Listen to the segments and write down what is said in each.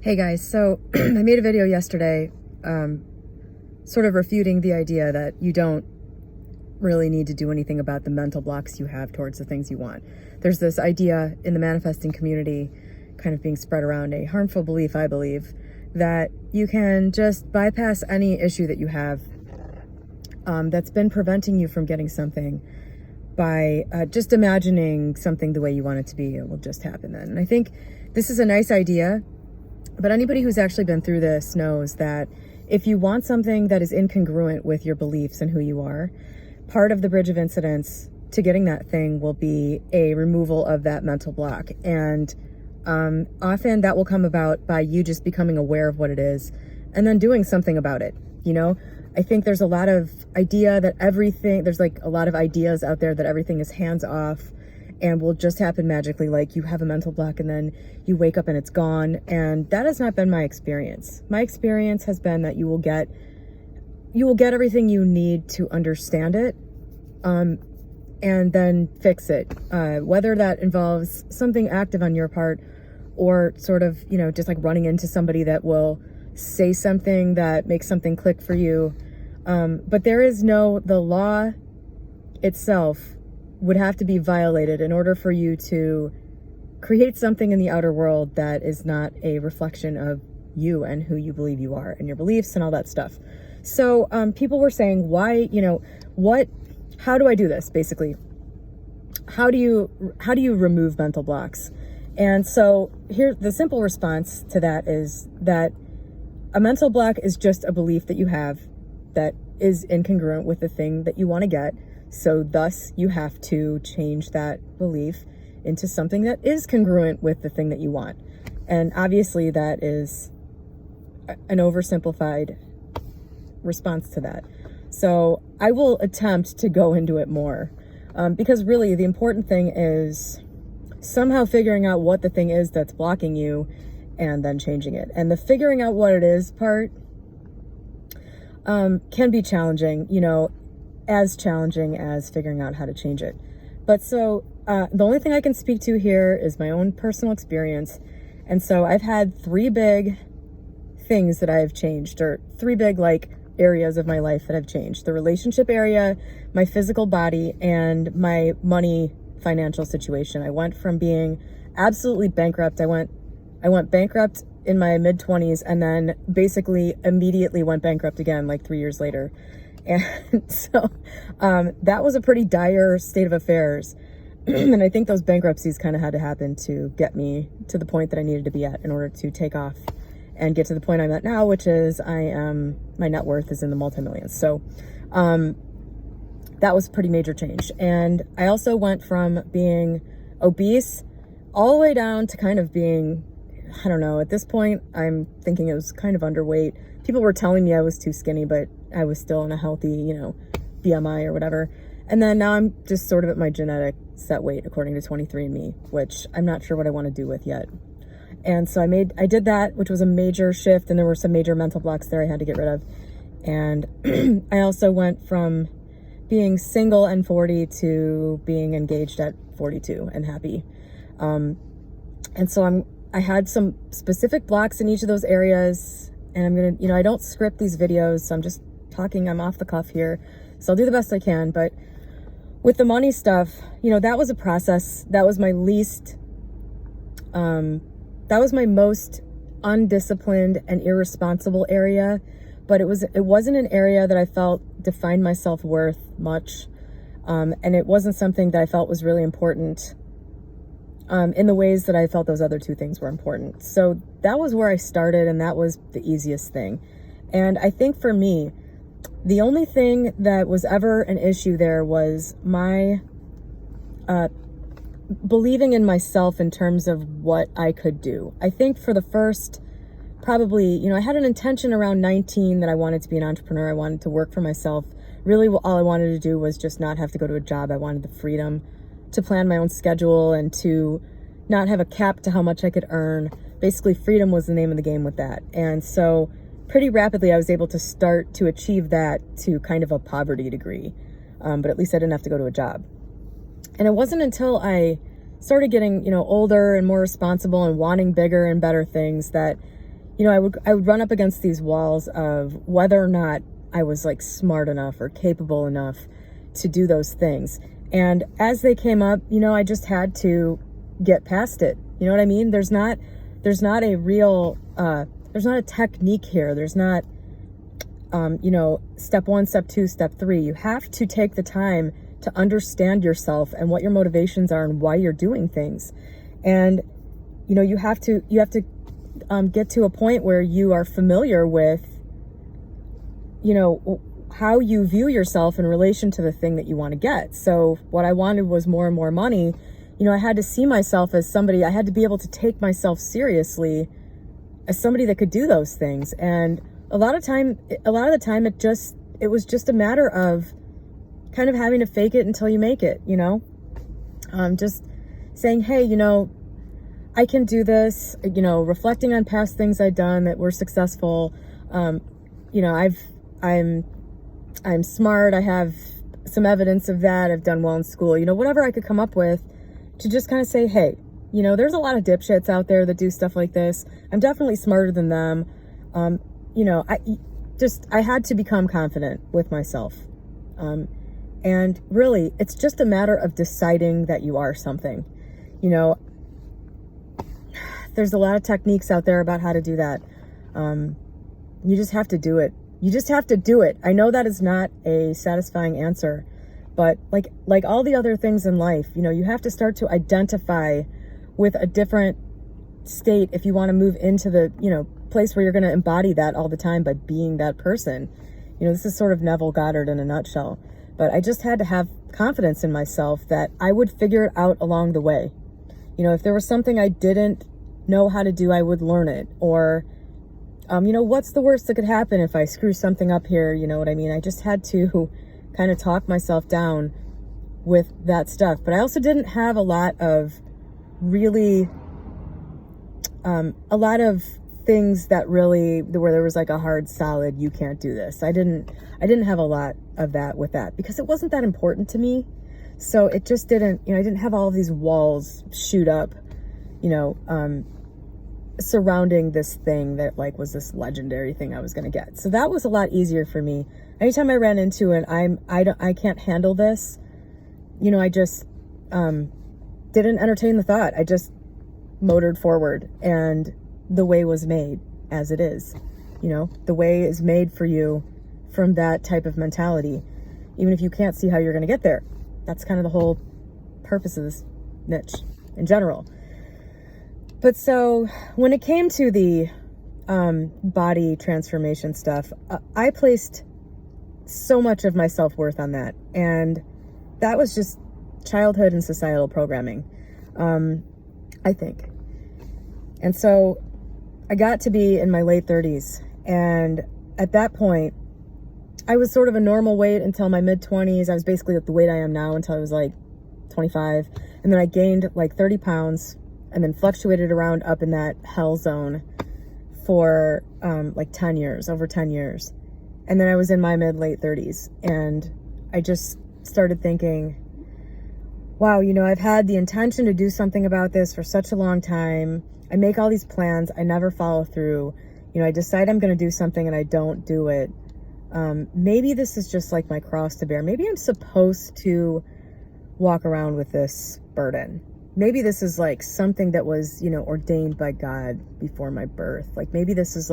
Hey guys, so I made a video yesterday sort of refuting the idea that you don't really need to do anything about the mental blocks you have towards the things you want. There's this idea in the manifesting community kind of being spread around, a harmful belief, I believe, that you can just bypass any issue that you have that's been preventing you from getting something by just imagining something the way you want it to be. It will just happen then. And I think this is a nice idea. But anybody who's actually been through this knows that if you want something that is incongruent with your beliefs and who you are, part of the bridge of incidence to getting that thing will be a removal of that mental block. And often that will come about by you just becoming aware of what it is and then doing something about it. You know, I think there's a lot of there's like a lot of ideas out there that everything is hands off and will just happen magically, like you have a mental block and then you wake up and it's gone. And that has not been my experience. My experience has been that you will get everything you need to understand it, and then fix it. Whether that involves something active on your part or sort of, just like running into somebody that will say something that makes something click for you. But the law itself would have to be violated in order for you to create something in the outer world that is not a reflection of you and who you believe you are and your beliefs and all that stuff. So people were saying, how do I do this? Basically, how do you remove mental blocks? And so here, the simple response to that is that a mental block is just a belief that you have that is incongruent with the thing that you want to get. So thus you have to change that belief into something that is congruent with the thing that you want. And obviously that is an oversimplified response to that. So I will attempt to go into it more, because really the important thing is somehow figuring out what the thing is that's blocking you and then changing it. And the figuring out what it is part can be challenging, as challenging as figuring out how to change it. But so the only thing I can speak to here is my own personal experience. And so I've had three big things that I've changed, or three big areas of my life that I've changed: the relationship area, my physical body, and my money financial situation. I went from being absolutely bankrupt. I went bankrupt in my mid-20s and then basically immediately went bankrupt again 3 years later. And so that was a pretty dire state of affairs. And I think those bankruptcies kind of had to happen to get me to the point that I needed to be at in order to take off and get to the point I'm at now, which is my net worth is in the multi-millions. So that was a pretty major change. And I also went from being obese all the way down to kind of being, I don't know, at this point, I'm thinking it was kind of underweight. People were telling me I was too skinny, but I was still in a healthy, BMI or whatever. And then now I'm just sort of at my genetic set weight according to 23andMe, which I'm not sure what I want to do with yet. And so I did that, which was a major shift. And there were some major mental blocks there I had to get rid of. And I also went from being single and 40 to being engaged at 42 and happy. And so I had some specific blocks in each of those areas, and I'm going to, I don't script these videos, so I'm just talking, I'm off the cuff here. So I'll do the best I can. But with the money stuff, that was a process. That was my my most undisciplined and irresponsible area, but it wasn't an area that I felt defined my self-worth much. And it wasn't something that I felt was really important in the ways that I felt those other two things were important. So that was where I started, and that was the easiest thing. And I think for me, the only thing that was ever an issue there was my believing in myself in terms of what I could do. I think for the first, probably, I had an intention around 19 that I wanted to be an entrepreneur. I wanted to work for myself. Really, all I wanted to do was just not have to go to a job. I wanted the freedom to plan my own schedule and to not have a cap to how much I could earn. Basically, freedom was the name of the game with that. And so pretty rapidly, I was able to start to achieve that to kind of a poverty degree. But at least I didn't have to go to a job. And it wasn't until I started getting, older and more responsible and wanting bigger and better things that I would run up against these walls of whether or not I was like smart enough or capable enough to do those things. And as they came up, I just had to get past it. You know what I mean? There's not a real, there's not a technique here. There's not, step 1, step 2, step 3. You have to take the time to understand yourself and what your motivations are and why you're doing things. And, you have to get to a point where you are familiar with, how you view yourself in relation to the thing that you want to get. So what I wanted was more and more money. I had to see myself as somebody, I had to be able to take myself seriously as somebody that could do those things. And a lot of the time it was just a matter of kind of having to fake it until you make it, just saying, hey, I can do this, reflecting on past things I've done that were successful. I'm smart. I have some evidence of that. I've done well in school, whatever I could come up with to just kind of say, hey, there's a lot of dipshits out there that do stuff like this. I'm definitely smarter than them. I had to become confident with myself. And really, it's just a matter of deciding that you are something. There's a lot of techniques out there about how to do that. You just have to do it. You just have to do it. I know that is not a satisfying answer, but like all the other things in life, you have to start to identify with a different state if you want to move into the, place where you're going to embody that all the time by being that person. This is sort of Neville Goddard in a nutshell. But I just had to have confidence in myself that I would figure it out along the way. If there was something I didn't know how to do, I would learn it. Or, what's the worst that could happen if I screw something up here? You know what I mean? I just had to kind of talk myself down with that stuff. But I also didn't have a lot of things that really, where there was like a hard solid, you can't do this. I didn't have a lot of that with that because it wasn't that important to me. So it just didn't, I didn't have all of these walls shoot up, surrounding this thing that was this legendary thing I was going to get. So that was a lot easier for me. Anytime I ran into it, I can't handle this, I just, didn't entertain the thought. I just motored forward, and the way was made as it is. The way is made for you from that type of mentality, even if you can't see how you're going to get there. That's kind of the whole purpose of this niche in general. But so when it came to the body transformation stuff, I placed so much of my self-worth on that. And that was just childhood and societal programming, I think. And so I got to be in my late 30s. And at that point, I was sort of a normal weight until my mid-20s. I was basically at the weight I am now until I was 25. And then I gained 30 pounds and then fluctuated around up in that hell zone for 10 years, over 10 years. And then I was in my mid-late 30s. And I just started thinking, wow, I've had the intention to do something about this for such a long time. I make all these plans. I never follow through. I decide I'm going to do something and I don't do it. Maybe this is just my cross to bear. Maybe I'm supposed to walk around with this burden. Maybe this is something that was, ordained by God before my birth. Maybe this is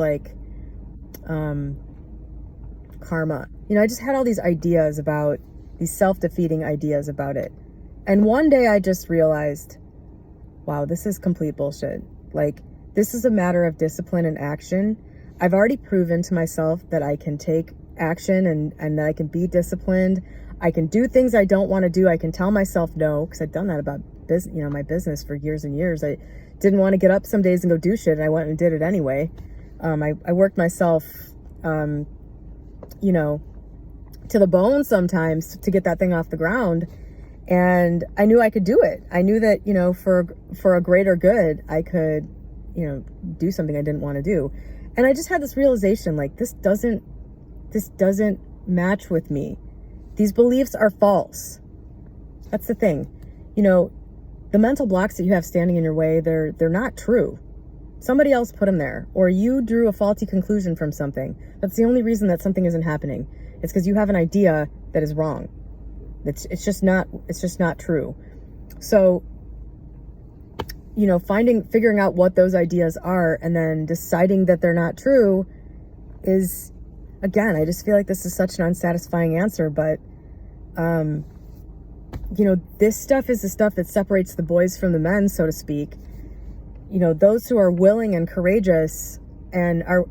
karma. I just had all these ideas about these self-defeating ideas about it. And one day I just realized, wow, this is complete bullshit. This is a matter of discipline and action. I've already proven to myself that I can take action and that I can be disciplined. I can do things I don't want to do. I can tell myself no, because I've done that about business, my business for years and years. I didn't want to get up some days and go do shit, and I went and did it anyway. I worked myself, to the bone sometimes to get that thing off the ground. And I knew I could do it. I knew that, for a greater good, I could, do something I didn't want to do. And I just had this realization, this doesn't match with me. These beliefs are false. That's the thing. The mental blocks that you have standing in your way, they're not true. Somebody else put them there, or you drew a faulty conclusion from something. That's the only reason that something isn't happening. It's because you have an idea that is wrong. It's just not true. So, figuring out what those ideas are and then deciding that they're not true is, again, I just feel like this is such an unsatisfying answer, but this stuff is the stuff that separates the boys from the men, so to speak. Those who are willing and courageous and are,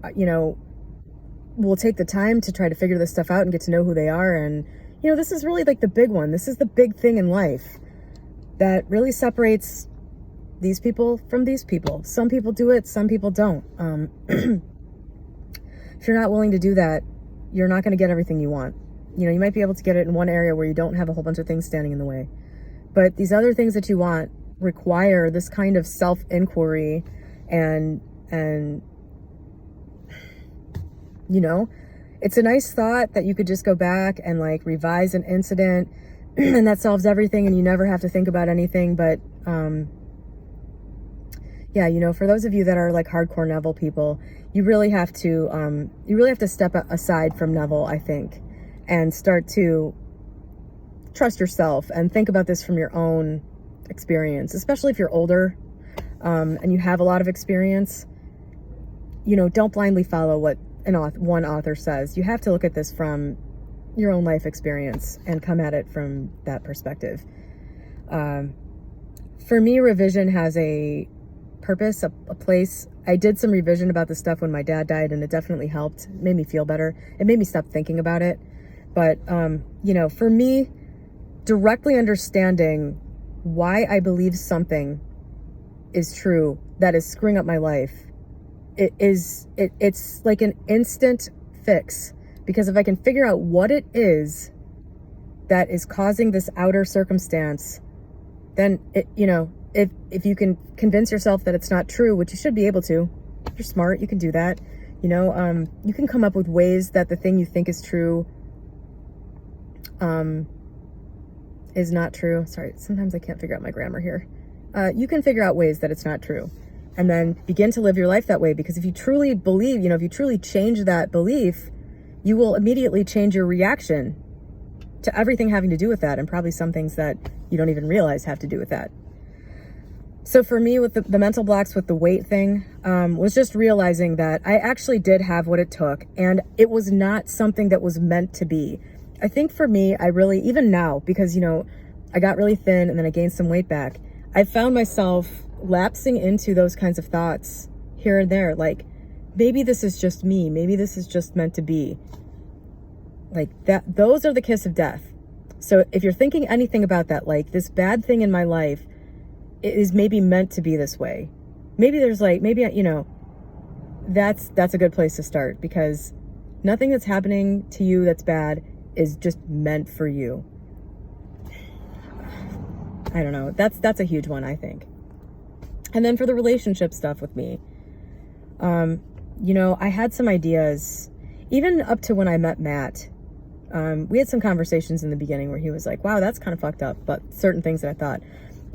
will take the time to try to figure this stuff out and get to know who they are. And, this is really like the big one. This is the big thing in life that really separates these people from these people. Some people do it, some people don't. If you're not willing to do that, you're not going to get everything you want. You might be able to get it in one area where you don't have a whole bunch of things standing in the way. But these other things that you want require this kind of self-inquiry and it's a nice thought that you could just go back and like revise an incident and that solves everything and you never have to think about anything. But for those of you that are like hardcore Neville people, you really have to step aside from Neville, I think, and start to trust yourself and think about this from your own experience, especially if you're older and you have a lot of experience. Don't blindly follow what one author says. You have to look at this from your own life experience and come at it from that perspective. For me, revision has a purpose, a place. I did some revision about this stuff when my dad died, and it definitely helped. It made me feel better. It made me stop thinking about it. But, for me, directly understanding why I believe something is true that is screwing up my life, it's like an instant fix. Because if I can figure out what it is that is causing this outer circumstance, then if you can convince yourself that it's not true, which you should be able to, you're smart, you can do that. You can come up with ways that the thing you think is true is not true. Sorry, sometimes I can't figure out my grammar here. You can figure out ways that it's not true and then begin to live your life that way. Because if you truly believe, if you truly change that belief, you will immediately change your reaction to everything having to do with that, and probably some things that you don't even realize have to do with that. So for me, with the mental blocks with the weight thing, was just realizing that I actually did have what it took, and it was not something that was meant to be. I think for me, I really, even now, because, I got really thin and then I gained some weight back, I found myself lapsing into those kinds of thoughts here and there. Like, maybe this is just me. Maybe this is just meant to be. Like that, those are the kiss of death. So if you're thinking anything about that, like this bad thing in my life, it is maybe meant to be this way. Maybe there's that's a good place to start, because nothing that's happening to you that's bad is just meant for you. I don't know. That's a huge one, I think. And then for the relationship stuff with me, I had some ideas, even up to when I met Matt. We had some conversations in the beginning where he was like, wow, that's kind of fucked up, but certain things that I thought.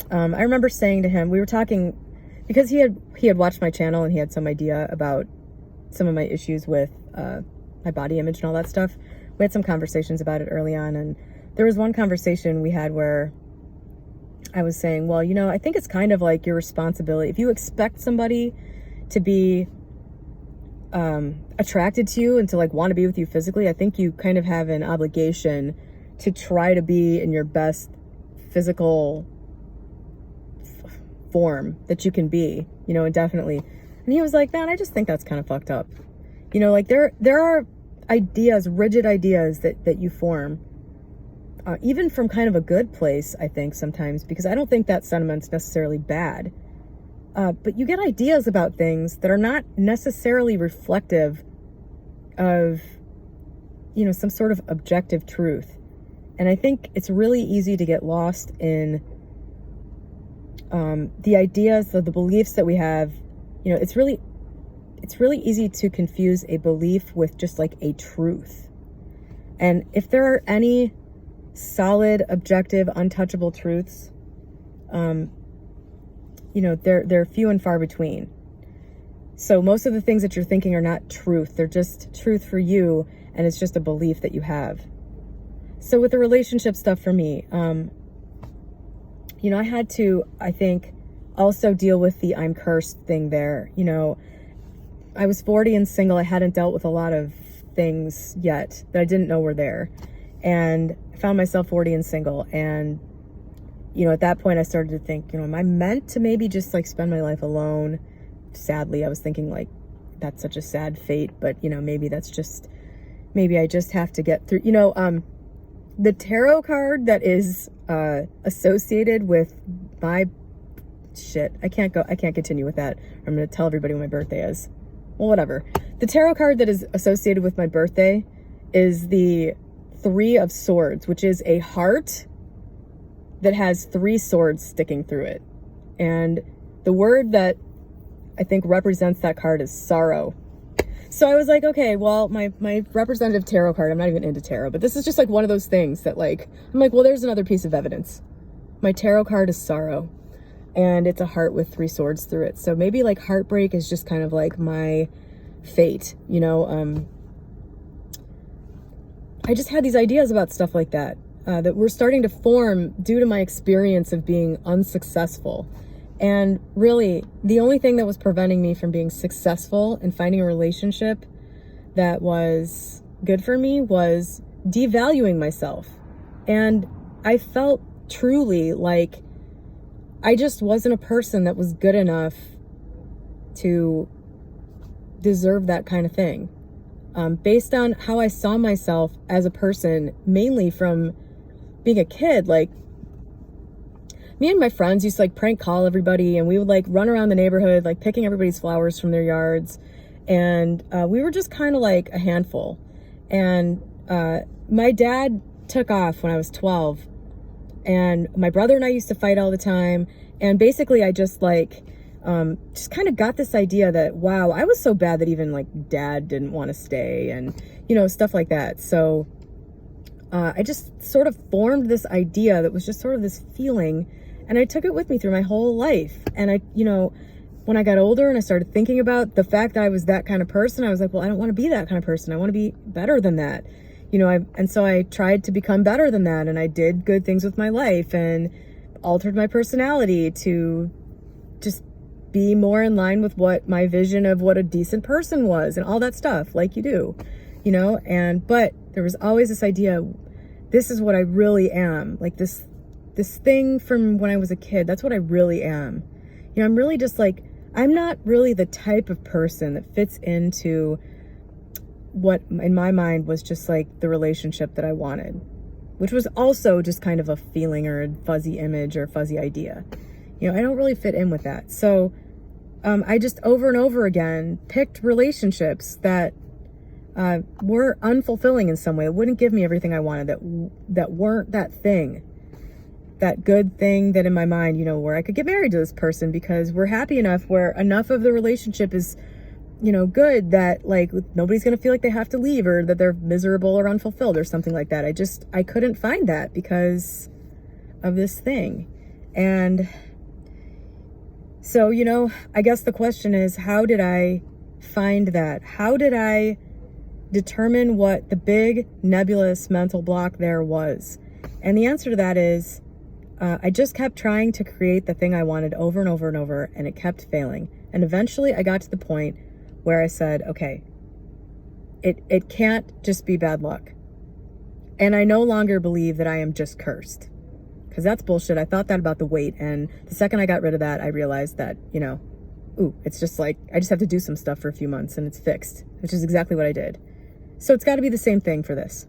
I remember saying to him, we were talking, because he had watched my channel and he had some idea about some of my issues with my body image and all that stuff. We had some conversations about it early on, and there was one conversation we had where I was saying, well, I think it's kind of like your responsibility. If you expect somebody to be attracted to you and to want to be with you physically, I think you kind of have an obligation to try to be in your best physical form that you can be, indefinitely. And he was like, man, I just think that's kind of fucked up. There are ideas, rigid ideas that you form, even from kind of a good place, I think sometimes, because I don't think that sentiment's necessarily bad. But you get ideas about things that are not necessarily reflective of, some sort of objective truth. And I think it's really easy to get lost in the ideas, the beliefs that we have. It's really easy to confuse a belief with just like a truth. And if there are any solid, objective, untouchable truths, they're few and far between. So most of the things that you're thinking are not truth. They're just truth for you, and it's just a belief that you have. So with the relationship stuff for me, I had to, I think, also deal with the I'm cursed thing there. I was 40 and single. I hadn't dealt with a lot of things yet that I didn't know were there. And I found myself 40 and single. And, at that point I started to think, am I meant to maybe just like spend my life alone? Sadly, I was thinking like, that's such a sad fate, but maybe I just have to get through, the tarot card that is associated with my shit. I can't continue with that. I'm going to tell everybody when my birthday is. Well, whatever. The tarot card that is associated with my birthday is the 3 of Swords, which is a heart that has 3 swords sticking through it. And the word that I think represents that card is sorrow. So I was like, okay, well, my representative tarot card, I'm not even into tarot, but this is just like one of those things that like, I'm like, well, there's another piece of evidence. My tarot card is sorrow, and it's a heart with 3 swords through it. So maybe like heartbreak is just kind of like my fate, I just had these ideas about stuff like that, that were starting to form due to my experience of being unsuccessful. And really, the only thing that was preventing me from being successful and finding a relationship that was good for me was devaluing myself. And I felt truly like I just wasn't a person that was good enough to deserve that kind of thing. Based on how I saw myself as a person, mainly from being a kid, like, me and my friends used to like prank call everybody, and we would like run around the neighborhood, like picking everybody's flowers from their yards. And we were just kind of like a handful. And my dad took off when I was 12, and my brother and I used to fight all the time. And basically I just like, just kind of got this idea that, wow, I was so bad that even like dad didn't want to stay, and, stuff like that. So I just sort of formed this idea that was just sort of this feeling, and I took it with me through my whole life. And I, when I got older and I started thinking about the fact that I was that kind of person, I was like, well, I don't want to be that kind of person. I want to be better than that. And so I tried to become better than that, and I did good things with my life and altered my personality to just be more in line with what my vision of what a decent person was, and all that stuff, like you do, but there was always this idea, this is what I really am, like this thing from when I was a kid, that's what I really am. I'm really just like, I'm not really the type of person that fits into what in my mind was just like the relationship that I wanted, which was also just kind of a feeling or a fuzzy image or fuzzy idea. I don't really fit in with that. So I just over and over again picked relationships that were unfulfilling in some way, that wouldn't give me everything I wanted, that weren't that thing, that good thing that in my mind, where I could get married to this person because we're happy enough, where enough of the relationship is, good that like nobody's going to feel like they have to leave, or that they're miserable or unfulfilled or something like that. I couldn't find that because of this thing. And so, I guess the question is, how did I find that? How did I determine what the big nebulous mental block there was? And the answer to that is, I just kept trying to create the thing I wanted over and over and over, and it kept failing. And eventually I got to the point where I said, okay, it can't just be bad luck. And I no longer believe that I am just cursed, because that's bullshit. I thought that about the weight, and the second I got rid of that, I realized that, it's just like, I just have to do some stuff for a few months and it's fixed, which is exactly what I did. So it's got to be the same thing for this.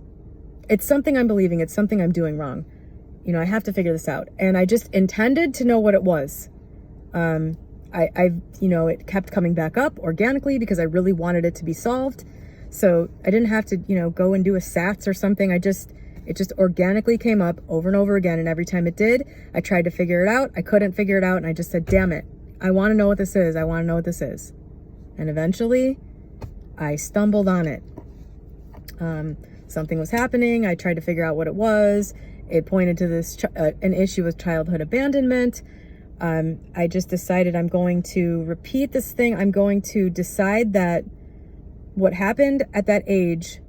It's something I'm believing. It's something I'm doing wrong. I have to figure this out. And I just intended to know what it was. It kept coming back up organically because I really wanted it to be solved. So I didn't have to, go and do a SATs or something. It just organically came up over and over again. And every time it did, I tried to figure it out. I couldn't figure it out. And I just said, damn it, I want to know what this is. I want to know what this is. And eventually I stumbled on it. Something was happening. I tried to figure out what it was. It pointed to this, an issue with childhood abandonment, I just decided I'm going to repeat this thing. I'm going to decide that what happened at that age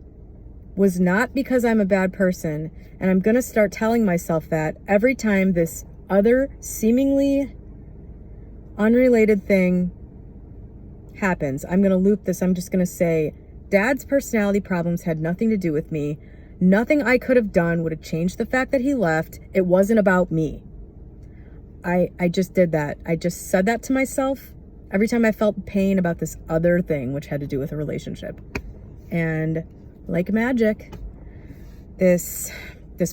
was not because I'm a bad person. And I'm going to start telling myself that every time this other seemingly unrelated thing happens. I'm going to loop this. I'm just going to say, Dad's personality problems had nothing to do with me. Nothing I could have done would have changed the fact that he left. It wasn't about me. I just did that. I just said that to myself every time I felt pain about this other thing, which had to do with a relationship. And like magic, this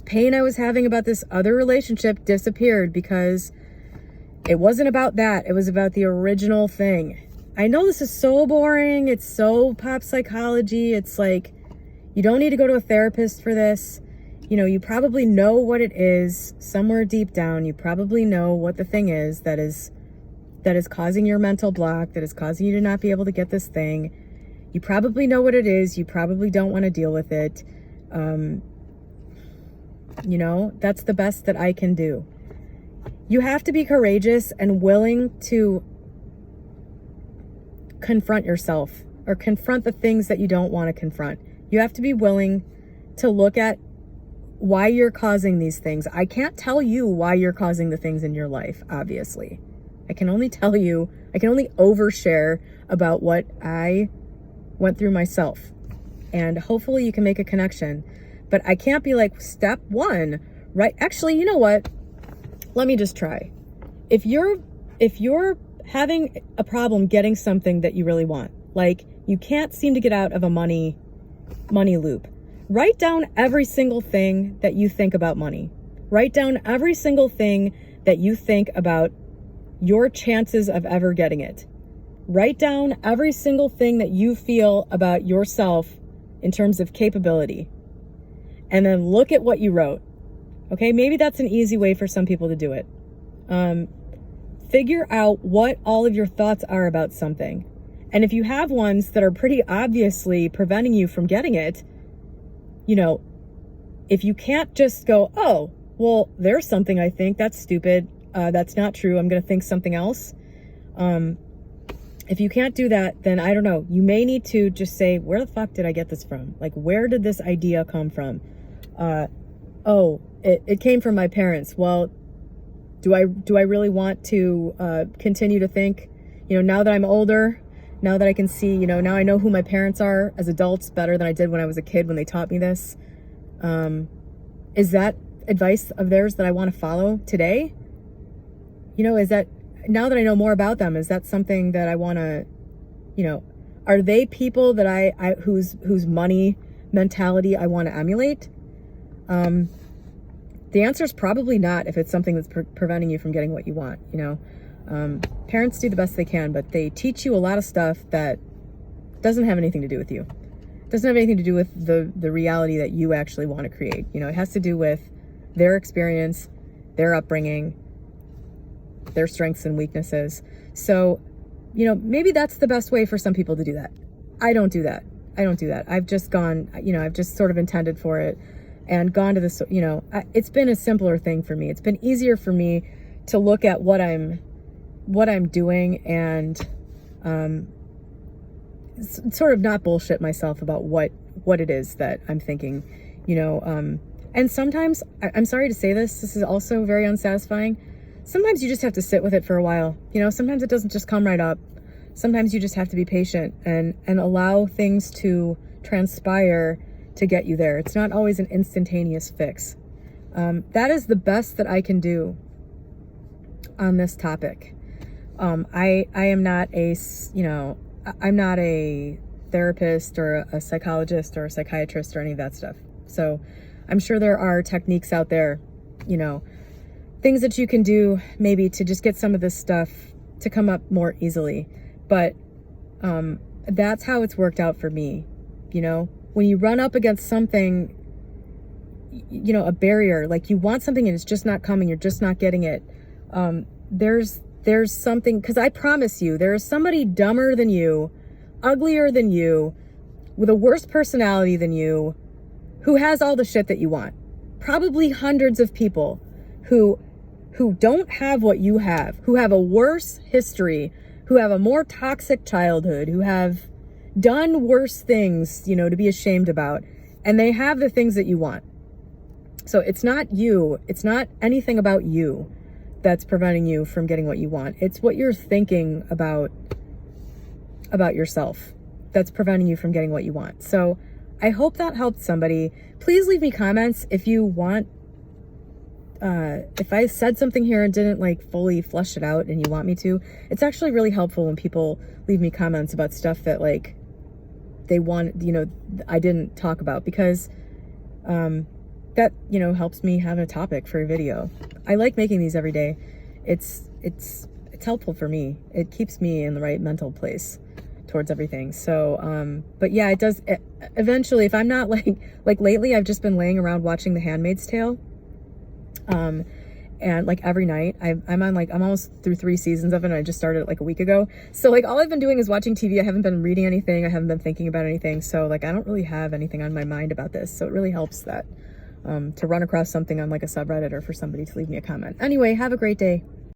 pain I was having about this other relationship disappeared because it wasn't about that. It was about the original thing. I know this is so boring. It's so pop psychology. It's like, you don't need to go to a therapist for this. You know, you probably know what it is somewhere deep down. You probably know what the thing is that is causing your mental block, that is causing you to not be able to get this thing. You probably know what it is. You probably don't want to deal with it. You know, that's the best that I can do. You have to be courageous and willing to confront yourself or confront the things that you don't want to confront. You have to be willing to look at why you're causing these things. I can't tell you why you're causing the things in your life, obviously. I can only overshare about what I went through myself. And hopefully you can make a connection. But I can't be like, step one, right? Actually, you know what? Let me just try. If you're having a problem getting something that you really want, like you can't seem to get out of a money loop, write down every single thing that you think about money. Write down every single thing that you think about your chances of ever getting it. Write down every single thing that you feel about yourself in terms of capability. And then look at what you wrote. Okay, maybe that's an easy way for some people to do it. Figure out what all of your thoughts are about something. And if you have ones that are pretty obviously preventing you from getting it, you know, if you can't just go, oh, well, there's something I think, that's stupid, that's not true, I'm going to think something else. If you can't do that, then I don't know, you may need to just say, where the fuck did I get this from? Like, where did this idea come from? It came from my parents. Well, do I really want to continue to think, you know, now that I'm older, now that I can see, you know, now I know who my parents are as adults better than I did when I was a kid when they taught me this. Is that advice of theirs that I want to follow today? You know, is that, now that I know more about them, is that something that I want to, you know, are they people that I whose money mentality I want to emulate? The answer is probably not, if it's something that's preventing you from getting what you want, you know. Parents do the best they can, but they teach you a lot of stuff that doesn't have anything to do with you. It doesn't have anything to do with the reality that you actually want to create. You know, it has to do with their experience, their upbringing, their strengths and weaknesses. So, you know, maybe that's the best way for some people to do that. I don't do that. I've just gone, you know, I've just sort of intended for it and gone to this, you know, it's been a simpler thing for me. It's been easier for me to look at what I'm doing and sort of not bullshit myself about what it is that I'm thinking, you know. And sometimes, I'm sorry to say this is also very unsatisfying. Sometimes you just have to sit with it for a while. You know, sometimes it doesn't just come right up. Sometimes you just have to be patient and allow things to transpire to get you there. It's not always an instantaneous fix. That is the best that I can do on this topic. I am not a, you know, I'm not a therapist or a psychologist or a psychiatrist or any of that stuff. So I'm sure there are techniques out there, you know, things that you can do maybe to just get some of this stuff to come up more easily. But that's how it's worked out for me. You know, when you run up against something, you know, a barrier, like you want something and it's just not coming, you're just not getting it. There's something, because I promise you, there is somebody dumber than you, uglier than you, with a worse personality than you, who has all the shit that you want. Probably hundreds of people who who don't have what you have, who have a worse history, who have a more toxic childhood, who have done worse things, you know, to be ashamed about, and they have the things that you want. So it's not you, it's not anything about you that's preventing you from getting what you want. It's what you're thinking about yourself that's preventing you from getting what you want. So I hope that helped somebody. Please leave me comments if you want, if I said something here and didn't like fully flesh it out and you want me to. It's actually really helpful when people leave me comments about stuff that like they want, you know, I didn't talk about, because that, you know, helps me have a topic for a video. I like making these every day. It's helpful for me. It keeps me in the right mental place towards everything. So, but yeah, it does. Eventually, if I'm not like lately, I've just been laying around watching The Handmaid's Tale. And like every night I'm almost through 3 seasons of it, and I just started it like a week ago. So like all I've been doing is watching TV. I haven't been reading anything. I haven't been thinking about anything. So like, I don't really have anything on my mind about this. So it really helps that, to run across something on like a subreddit or for somebody to leave me a comment. Anyway, have a great day.